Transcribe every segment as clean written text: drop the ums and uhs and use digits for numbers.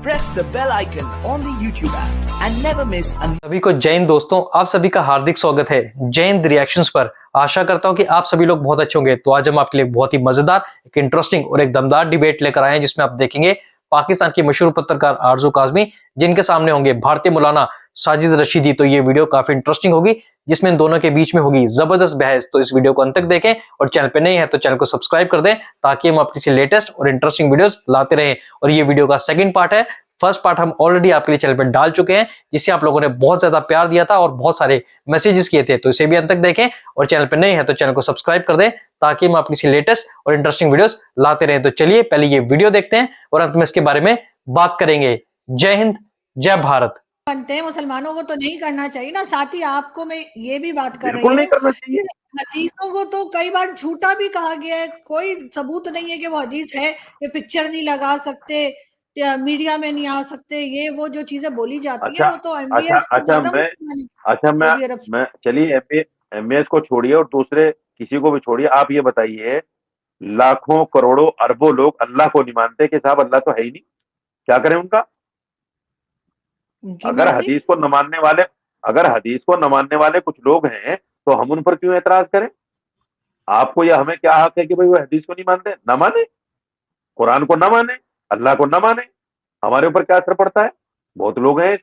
press the bell icon on the YouTube app and never miss सभी को जय हिंद दोस्तों, आप सभी का हार्दिक स्वागत है जय हिंद रिएक्शंस पर। आशा करता हूं कि आप सभी लोग बहुत अच्छे होंगे। तो आज हम आपके लिए बहुत ही मजेदार, एक इंटरेस्टिंग और एक दमदार डिबेट लेकर आए हैं, जिसमें आप देखेंगे पाकिस्तान के मशहूर पत्रकार आरजू काज़मी, जिनके सामने होंगे भारतीय मौलाना साजिद रशीदी। तो ये वीडियो काफी इंटरेस्टिंग होगी, जिसमें इन दोनों के बीच में होगी जबरदस्त बहस। तो इस वीडियो को अंत तक देखें और चैनल पे नए हैं तो चैनल को सब्सक्राइब कर दें, ताकि हम आपके लिए लेटेस्ट और इंटरेस्टिंग वीडियोस लाते रहें। और ये वीडियो का सेकंड पार्ट है। फर्स्ट पार्ट हम ऑलरेडी आपके लिए चैनल पर डाल चुके हैं, जिसे आप लोगों ने बहुत ज्यादा प्यार दिया था और बहुत सारे मैसेजेस किए थे। तो इसे भी अंत तक देखें और चैनल पर नए हैं तो चैनल को सब्सक्राइब कर दें, ताकि हम आपके लिए लेटेस्ट और इंटरेस्टिंग वीडियोस लाते रहें। तो चलिए पहले ये वीडियो देखते हैं और अंत में इसके बारे में बात करेंगे। जय हिंद, जय भारत। बनते हैं मुसलमानों को तो नहीं करना चाहिए ना। साथ ही आपको मैं ये भी बात कर रही बिल्कुल हूँ, नहीं करना चाहिए। हदीसों को तो कई बार झूठा भी कहा गया है, कोई सबूत नहीं है कि वो हदीस है। ये पिक्चर नहीं लगा सकते, मीडिया में नहीं आ सकते, ये वो जो चीजें बोली जाती है वो तो एमबीएस मैं चलिए एमबीएस को छोड़िए और दूसरे किसी को भी छोड़िए। आप ये बताइए, लाखों करोड़ों अरबों लोग अल्लाह को नहीं मानते कि साहब अल्लाह तो है ही नहीं, क्या करें उनका? अगर हदीस को न मानने वाले कुछ लोग हैं तो हम उन पर क्यों एतराज करें? आपको या हमें क्या हक है कि भाई वो हदीस को नहीं मानते? ना माने, कुरान को ना माने, अल्लाह को ना माने, हमारे ऊपर क्या असर पड़ता है? बहुत लोग हैं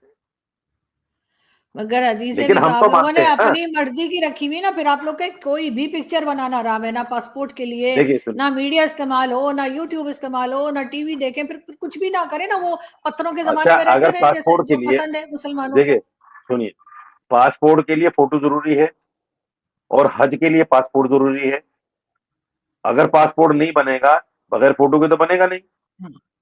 मगर हदीसें लेकिन भी हम आप तो लोगों ने मानते हैं। अपनी मर्जी की रखी हुई ना। फिर आप लोग के कोई भी पिक्चर बनाना आराम है ना, पासपोर्ट के लिए देखिए ना मीडिया इस्तेमाल हो, ना यूट्यूब इस्तेमाल हो, ना टीवी देखें, फिर कुछ भी ना करें ना। वो पत्थरों के जमाने में रहते अगर रहे, जैसे पासपोर्ट के जो लिए, पसंद है मुसलमानों देखिए को। सुनिए, पासपोर्ट के लिए फोटो जरूरी है और हज के लिए पासपोर्ट जरूरी है। अगर पासपोर्ट नहीं बनेगा, बगैर फोटो के तो बनेगा नहीं।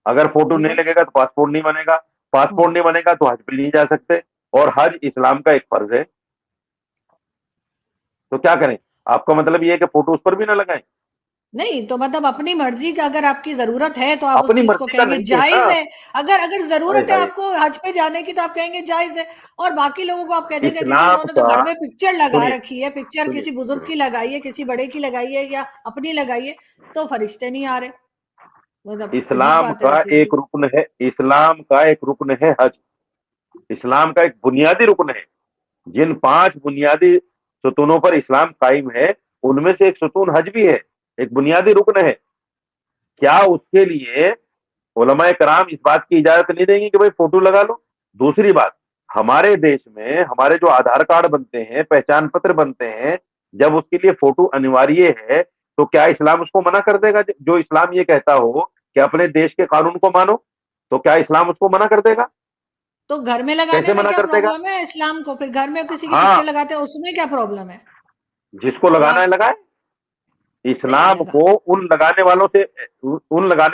अगर फोटो नहीं लगेगा तो पासपोर्ट नहीं बनेगा, पासपोर्ट नहीं बनेगा तो हज पे नहीं जा सकते, और हज इस्लाम का एक फर्ज है। तो क्या करें? आपका मतलब ये है कि फोटो उस पर भी ना लगाएं? नहीं तो मतलब अपनी मर्जी का, अगर आपकी जरूरत है तो आप उस अपनी चीज को मर्जी का कहेंगे नहीं है जायज ना। है। अगर जरूरत है आपको हज पे जाने की तो आप कहेंगे जायज है, और बाकी लोगों को आप कह देंगे कि नहीं इस्लाम उन्होंने तो का, घर में पिक्चर लगा सुनिए रखी है, पिक्चर सुनिए किसी बुजुर्ग की लगाई है, किसी बड़े की लगाई है या अपनी लगाई है, तो फरिश्ते नहीं आ रहे। मतलब अजीब इस्लाम बात है का वैसे। एक रुकन है, इस्लाम का एक रुकन है हज। इस्लाम का एक बुनियादी रुकन है। जिन 5 बुनियादी सुतूनों पर इस्लाम कायम है, उनमें से एक सुतून हज भी है, एक बुनियादी रुकन है। क्या उसके लिए उलमाए कराम इस बात की इजाजत नहीं देंगे कि भाई फोटो लगा लो? दूसरी बात, हमारे देश में हमारे जो आधार कार्ड बनते हैं, पहचान पत्र बनते हैं, जब उसके लिए फोटो अनिवार्य है, तो क्या इस्लाम उसको मना कर देगा? जो इस्लाम ये कहता हो कि अपने देश के कानून को मानो, तो क्या इस्लाम उसको मना कर देगा? तो घर में लगाने कैसे में मना क्या कर देगा? प्रॉब्लम है इस्लाम को? फिर घर में किसी की पिक्चर हाँ, लगाते हैं उसमें क्या प्रॉब्लम है? जिसको लगाना है लगाए। नहीं इस्लाम लगा। को उन लगाने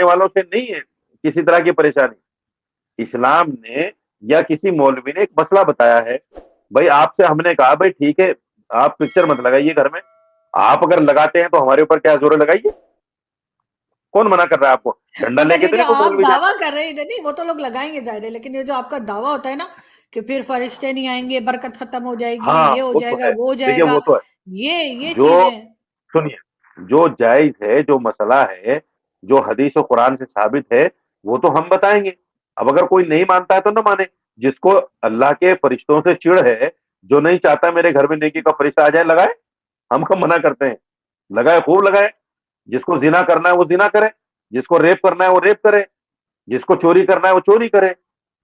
वालों से नहीं है किसी तरह की परेशानी। इस्लाम ने या किसी मौलवी ने एक मसला बताया है, भाई आपसे हमने कहा भाई ठीक है आप पिक्चर मत लगाइए घर में, आप अगर लगाते हैं तो हमारे ऊपर क्या जोर लगाइए? कौन मना कर रहा है आपको? डंडा मगर लेके ये तो जो नहीं कोई आप मौलवी दावा जाएगा। कर रहे हैं, नहीं वो तो लोग लगाएंगे जाहिर है, लेकिन ये जो आपका दावा होता है ना कि फिर फरिश्ते नहीं आएंगे, बरकत खत्म हो जाएगी, हाँ ये हो वो तो जाएगा, है, वो हो देखिए जाएगा, वो तो है। ये जो चीजें। सुनिए, जो जायज है, जो मसला है, जो हदीस और कुरान से साबित है, वो तो हम बताएंगे। अब अगर कोई नहीं मानता है तो ना माने। जिसको अल्लाह के फरिश्तों से चिढ़ है, जो नहीं चाहता मेरे घर में नेकी का फरिश्ता आ जाए, लगाए। हम कब मना करते हैं? लगाए, खूब लगाए। जिसको जिना करना है वो जिना करे, जिसको रेप करना है वो रेप करे, जिसको चोरी करना है वो चोरी करे,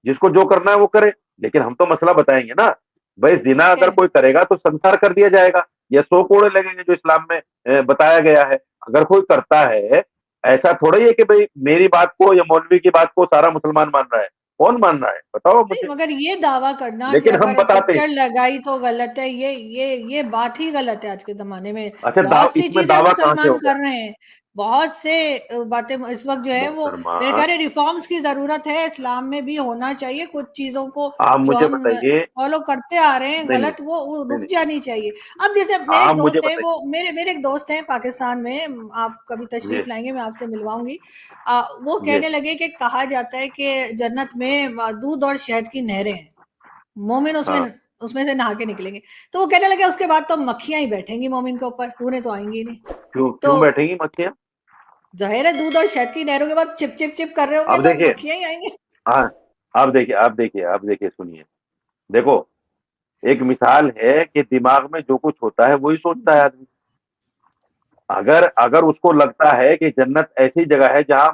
जिसको जो करना है वो करे। लेकिन हम तो मसला बताएंगे ना। भाई जिना अगर कोई करेगा तो संसार कर दिया जाएगा, या 100 कोड़े लगेंगे, जो इस्लाम में बताया गया है। अगर कोई करता है, ऐसा थोड़ा ही है कि भाई मेरी बात को या मौलवी की बात को सारा मुसलमान मान रहा है। कौन मान रहा है बताओ नहीं मुझे? मगर ये दावा करना कि लेकिन हम अगर बताते हैं। पिक्चर लगाई तो गलत है, ये बात ही गलत है। आज के जमाने में अच्छा, बहुत सी इसमें चीजें दावा कहां से मुसलमान हो गया? कर रहे हैं, बहुत से बातें इस वक्त जो है वो मोहतरमा, मेरे ख्याल रिफॉर्म्स की जरूरत है। इस्लाम में भी होना चाहिए कुछ चीजों को आप जो मुझे हम बताइए। फॉलो करते आ रहे हैं, नहीं नहीं गलत वो नहीं रुक नहीं, जानी चाहिए। अब जैसे मेरे एक आप मुझे दोस्त है, बताइए। वो मेरे एक दोस्त हैं पाकिस्तान में, आप कभी जी तशरीफ लाएंगे मैं आपसे मिलवाऊंगी। वो जी। कहने लगे कि कहा जाता है कि जन्नत में दूध और शहद की नहरें हैं, मोमिन उसमें हाँ, उसमें से नहा के निकलेंगे। तो वो कहने लगे उसके बाद तो मक्खियां ही बैठेंगी मोमिन के ऊपर, हूरें तो आएंगी ही नहीं। क्यों तो क्यों बैठेंगी मक्खियां? जाहिर है दूध और शहद की नहरों के बाद चिप चिप चिप कर रहे होंगे अब तो देखिए, मक्खियां ही आएंगे। हाँ, आप देखिए सुनिए। देखो, एक मिसाल है कि दिमाग में जो कुछ होता है वही सोचता है आदमी। अगर अगर उसको लगता है कि जन्नत ऐसी जगह है जहां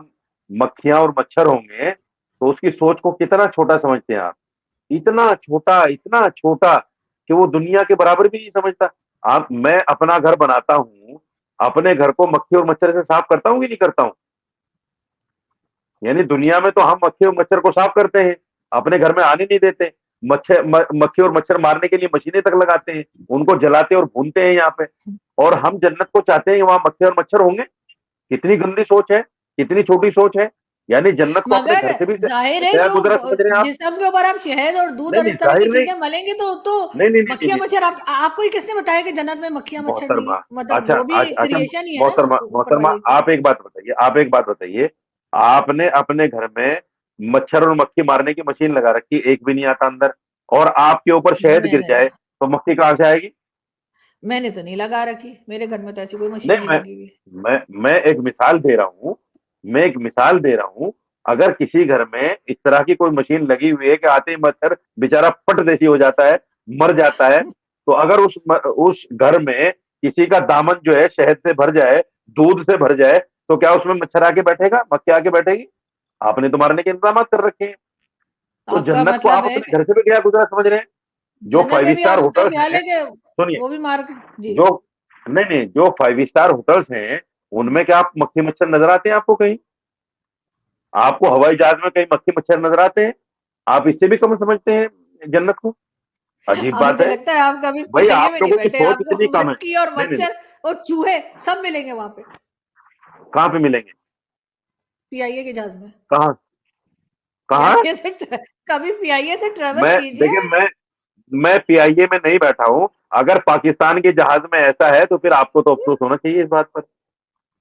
मक्खियां और मच्छर होंगे, तो उसकी सोच को कितना छोटा समझते हैं आप। इतना छोटा कि वो दुनिया के बराबर भी नहीं समझता। आप मैं अपना घर बनाता हूँ, अपने घर को मक्खी और मच्छर से साफ करता हूँ कि नहीं करता हूँ? यानी दुनिया में तो हम मक्खी और मच्छर को साफ करते हैं, अपने घर में आने नहीं देते। मक्खी और मच्छर मारने के लिए मशीनें तक लगाते हैं, उनको जलाते और भूनते हैं यहाँ पे। और हम जन्नत को चाहते हैं कि वहां मक्खी और मच्छर होंगे। कितनी गंदी सोच है, कितनी छोटी सोच है। यानी जन्नत को अपने मगर घर से भी जाहिर है गया जो गुजरा समझ रहे हैं आप? जिस्म के ऊपर आप शहद और दूध नहीं और नहीं, इस तरह की जाहिर नहीं। चीजें मलेंगे तो नहीं नहीं नहीं नहीं, मक्खियां नहीं। मच्छर आपको ही किसने बताया कि जन्नत में मक्खियां मच्छर नहीं मोहतरमा, है? मतलब अच्छा वो भी अच्छा, क्रिएशन ही है ना मोहतरमा ऊपर मोहतरमा, वाले की। आप एक बात बताइए, आपने अपने घर में मच्छर और मक्खी मारने की मशीन लगा रखी, एक भी नहीं आता अंदर। और आपके ऊपर शहद गिर मैंने जाए तो मक्खी कहां से आएगी? मैंने तो नहीं लगा रखी, मेरे घर में तो ऐसी कोई मशीन नहीं, नहीं मैं लगी हुई। मैं एक मिसाल दे रहा हूँ। मैं एक मिसाल दे रहा हूँ। अगर किसी घर में इस तरह की कोई मशीन लगी हुई है कि आते ही मच्छर बेचारा पट देसी हो जाता है, मर जाता है, तो अगर उस घर में किसी का दामन जो है शहद से भर जाए, दूध से भर जाए, तो क्या उसमें मच्छर आके बैठेगा, मक्खी आके बैठेगी? आपने तो मारने के इंतजाम कर रखे हैं। तो आपका जन्नत को मतलब आप है अपने कि घर से भी क्या गुजरा समझ रहे हैं? जो जन्नत फाइव में भी स्टार आप कुत्ते होटल्स बिहार हैं, लेके सुनिए, वो भी मार के जी। जो नहीं नहीं, जो फाइव स्टार होटल्स हैं, उनमें क्या आप मक्खी मच्छर नजर आते हैं आपको कहीं? आपको हवाई जहाज में कहीं मक्खी मच्छर नजर आते हैं? आप इससे भी कम समझते हैं जन्नत को? अजीब बात मुझे है। लगता है आप कभी भाई पीआईए आप में नहीं लोगों की बैठे, सोच आपको इतनी कम है। मक्खी और नहीं नहीं नहीं, मच्छर और चूहे सब मिलेंगे वहां पे कहाँ पे मिलेंगे? पीआईए के जहाज में। कहाँ? कहाँ? पीआईए से कभी पीआईए से ट्रेवल मैं कीजिए। देखिए, मैं पीआईए में नहीं बैठा हूं। अगर पाकिस्तान के जहाज में ऐसा है तो फिर आपको तो अफसोस होना चाहिए इस बात पर।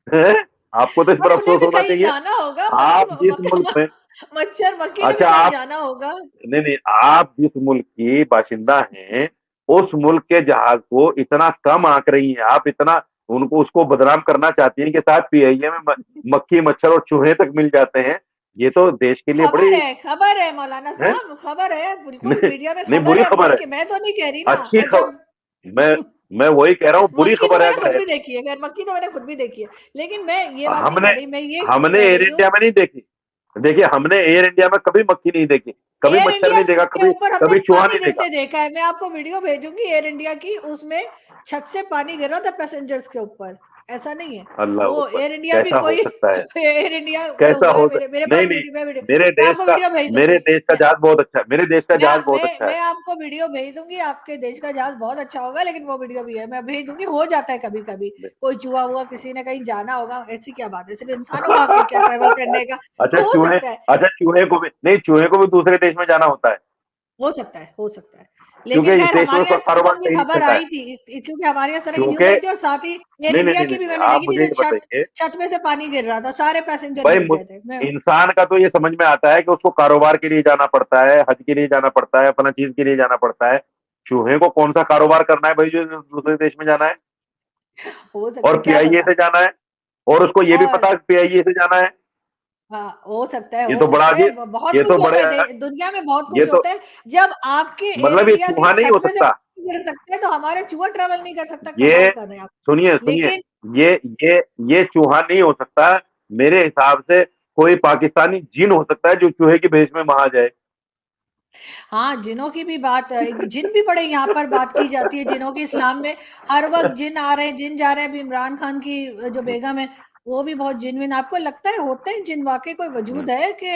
हैं? आपको तो इस पर पर उन्हें अफसोस भी होना कहीं चाहिए। जाना होगा, आप जिस मुल्क में मच्छर मक्खी ने भी अच्छा कहीं आप जाना होगा। नहीं नहीं, आप जिस मुल्क की बाशिंदा हैं, उस मुल्क के जहाज को इतना कम आंक रही हैं आप, इतना उनको उसको बदनाम करना चाहती हैं कि साथ पीआईए में मक्खी मच्छर और चूहे तक मिल जाते हैं। ये तो देश के लिए बड़ी खबर है मौलाना है। साहब, खबर है, बिल्कुल नहीं, मीडिया में नहीं, खबर बुरी है। खबर है। मैं तो नहीं कह रही ना, अच्छी पर खबर, जब मैं मैं वही कह रहा हूँ, बुरी मक्खी तो खबर है मैंने अगर खुद है। भी देखी है, खैर मक्खी तो मैंने खुद भी देखी है, लेकिन मैं ये बात नहीं हमने कह रही, मैं ये हमने कह एयर रही हूँ इंडिया में नहीं देखी। देखिए, हमने एयर इंडिया में कभी मक्खी नहीं देखी, कभी एयर मच्छर इंडिया नहीं देखा, के कभी ऊपर हमने कभी चूहा पानी नहीं देखा। गिरते देखा है। मैं आपको वीडियो भेजूंगी एयर इंडिया की, उसमें छत से पानी गिर रहा था पैसेंजर्स के ऊपर। ऐसा नहीं है अल्लाह वो अकबर, एयर इंडिया भी कैसा हो कोई सकता है? एयर इंडिया कैसा वो है, हो मेरे नहीं पास नहीं, वीडियो मेरे मैं देश आपको का वीडियो भेज मेरे दूंगी। देश का जहाज बहुत अच्छा है, मेरे देश का जहाज बहुत अच्छा है। मैं आपको वीडियो भेज दूंगी, आपके देश का जहाज बहुत अच्छा होगा, लेकिन वो वीडियो भी है, मैं भेज दूंगी। हो जाता है कभी कभी, कोई चूहा हुआ, किसी ने कहीं जाना होगा, ऐसी क्या बात है, सिर्फ इंसानों का हक है क्या ट्रेवल करने का? अच्छा तो हो चूहे, सकता है, अच्छा चूहे को भी नहीं, चूहे को भी दूसरे देश में जाना होता है, हो सकता है, हो सकता है। क्योंकि लेकिन इस खैर देश में हमारे उसका यहाँ इस कारोबार किस्म की सही नहीं खबर चलता है। आई थी, क्योंकि हमारे यहाँ इस तरह की न्यूज क्योंकि आई थी, और साथ ही एयर नहीं नहीं इंडिया नहीं की नहीं भी नहीं, मैंने आप देखी थी, मुझे जो ये छत बताइए छत में से पानी गिर रहा था, सारे पैसेंजर भाई, डूब गए थे। मैं इंसान का तो ये समझ में आता है कि उसको कारोबार के लिए जाना पड़ता है, हज के लिए जाना पड़ता है, अपना चीज के लिए जाना पड़ता है। चूहे को कौन सा कारोबार करना है भाई जो दूसरे देश में जाना है? हो सकता और है, क्या पीआईए पता। से जाना है, और उसको ये भी और पता है पीआईए से जाना है। हाँ, हो सकता है, ये हो तो बड़ा सकता है, अजीब, बहुत ये तो कुछ होता बड़े, है, दुनिया में बहुत ये कुछ तो होता है। जब आपके एयर मतलब ये इंडिया की चूहा नहीं छत हो में से सकता। पानी गिर सकते हैं, तो हमारे चूहा ट्रेवल नहीं कर सकता? ये कमाल कर रहे हैं आप। सुनिए सुनिए, लेकिन ये ये ये चूहा नहीं हो सकता। मेरे हिसाब से कोई पाकिस्तानी जिन हो सकता है जो चूहे की भेष में वहां जाए। हाँ, जिनों की भी बात, जिन भी बड़े यहाँ पर बात की जाती है जिनों की, इस्लाम में हर वक्त जिन आ रहे हैं, जिन जा रहे हैं। अभी इमरान खान की जो बेगम है, वो भी बहुत जिनविन। आपको लगता है होते हैं जिन, वाकई कोई वजूद है कि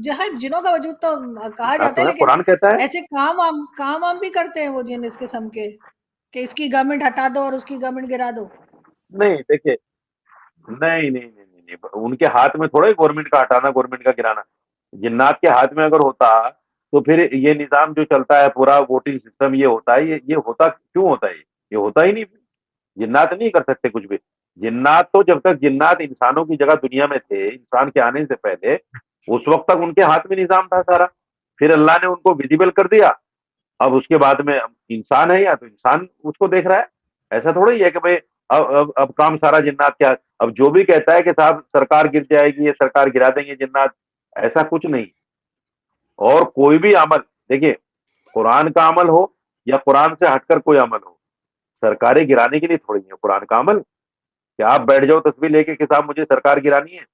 जहाँ जिनों का वजूद तो कहा क्या जाता है, सुना लेकिन कुरान कहता है? ऐसे काम भी करते हैं वो जिन इस किस्म के, कि इसकी गवर्नमेंट हटा दो और उसकी गवर्नमेंट गिरा दो। नहीं देखिए, नहीं नहीं नहीं नहीं, नहीं। उनके हाथ में थोड़ा गवर्नमेंट का हटाना, गवर्नमेंट का गिराना। जिन्नात के हाथ में अगर होता तो फिर ये निजाम जो चलता है पूरा वोटिंग सिस्टम, ये होता है, ये होता क्यों होता है? ये होता ही नहीं। जिन्नात नहीं कर सकते कुछ भी। जिन्नात तो जब तक जिन्नात इंसानों की जगह दुनिया में थे, इंसान के आने से पहले, उस वक्त तक उनके हाथ में निजाम था सारा। फिर अल्लाह ने उनको विजिबल कर दिया। अब उसके बाद में इंसान है, या तो इंसान उसको देख रहा है। ऐसा थोड़ा ही है कि भाई अब काम सारा जिन्नात क्या। अब जो भी कहता है कि साहब सरकार गिर जाएगी, ये सरकार गिरा देंगे जिन्नात, ऐसा कुछ नहीं। और कोई भी अमल, देखिए कुरान का अमल हो या कुरान से हटकर कोई अमल हो, सरकारें गिराने के लिए थोड़ी है कुरान का अमल। क्या आप बैठ जाओ तस्वीर लेके कि साहब मुझे सरकार गिरानी है?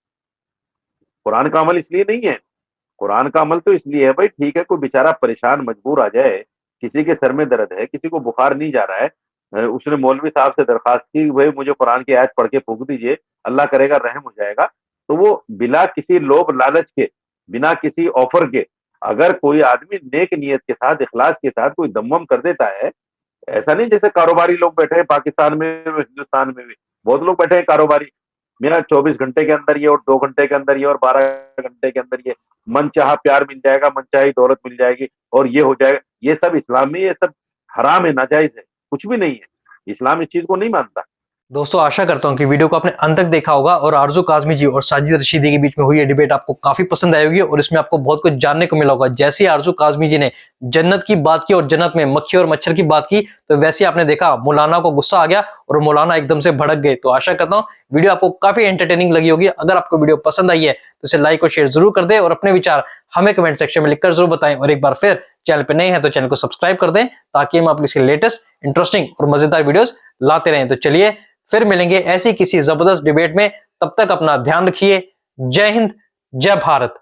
कुरान का अमल इसलिए नहीं है। कुरान का अमल तो इसलिए है भाई, ठीक है, कोई बेचारा परेशान मजबूर आ जाए, किसी के सर में दर्द है, किसी को बुखार नहीं जा रहा है, उसने मौलवी साहब से दरखास्त की भाई मुझे कुरान की आयत पढ़ के फूंक दीजिए, अल्लाह करेगा रहम हो जाएगा, तो वो बिना किसी लोभ लालच के, बिना किसी ऑफर के, अगर कोई आदमी नेक नियत के साथ, इखलास के साथ कोई दमवम कर देता है, ऐसा नहीं जैसे कारोबारी लोग बैठे हैं पाकिस्तान में, हिंदुस्तान में भी बहुत लोग बैठे हैं कारोबारी, मेरा 24 घंटे के अंदर ये और 2 घंटे के अंदर ये और 12 घंटे के अंदर ये, मन चाहा प्यार मिल जाएगा, मन चाही दौलत मिल जाएगी और ये हो जाएगा। ये सब इस्लाम में, ये सब हराम है, नाजायज है, कुछ भी नहीं है। इस्लाम इस चीज को नहीं मानता। दोस्तों आशा करता हूं कि वीडियो को आपने अंत तक देखा होगा और आरजू काज़मी जी और साजिद रशीदी के बीच में हुई ये डिबेट आपको काफी पसंद आई होगी और इसमें आपको बहुत कुछ जानने को मिला होगा। जैसे आरजू काज़मी जी ने जन्नत की बात की और जन्नत में मक्खी और मच्छर की बात की, तो वैसे आपने देखा मौलाना को गुस्सा आ गया और मौलाना एकदम से भड़क गए। तो आशा करता हूँ वीडियो आपको काफी एंटरटेनिंग लगी होगी। अगर आपको वीडियो पसंद आई है तो इसे लाइक और शेयर जरूर कर दे और अपने विचार हमें कमेंट सेक्शन में लिखकर जरूर बताएं। और एक बार फिर चैनल पे नए हैं तो चैनल को सब्सक्राइब कर दें ताकि हम आपके इसके लेटेस्ट इंटरेस्टिंग और मजेदार वीडियोस लाते रहें। तो चलिए फिर मिलेंगे ऐसी किसी जबरदस्त डिबेट में, तब तक अपना ध्यान रखिए। जय हिंद, जय भारत।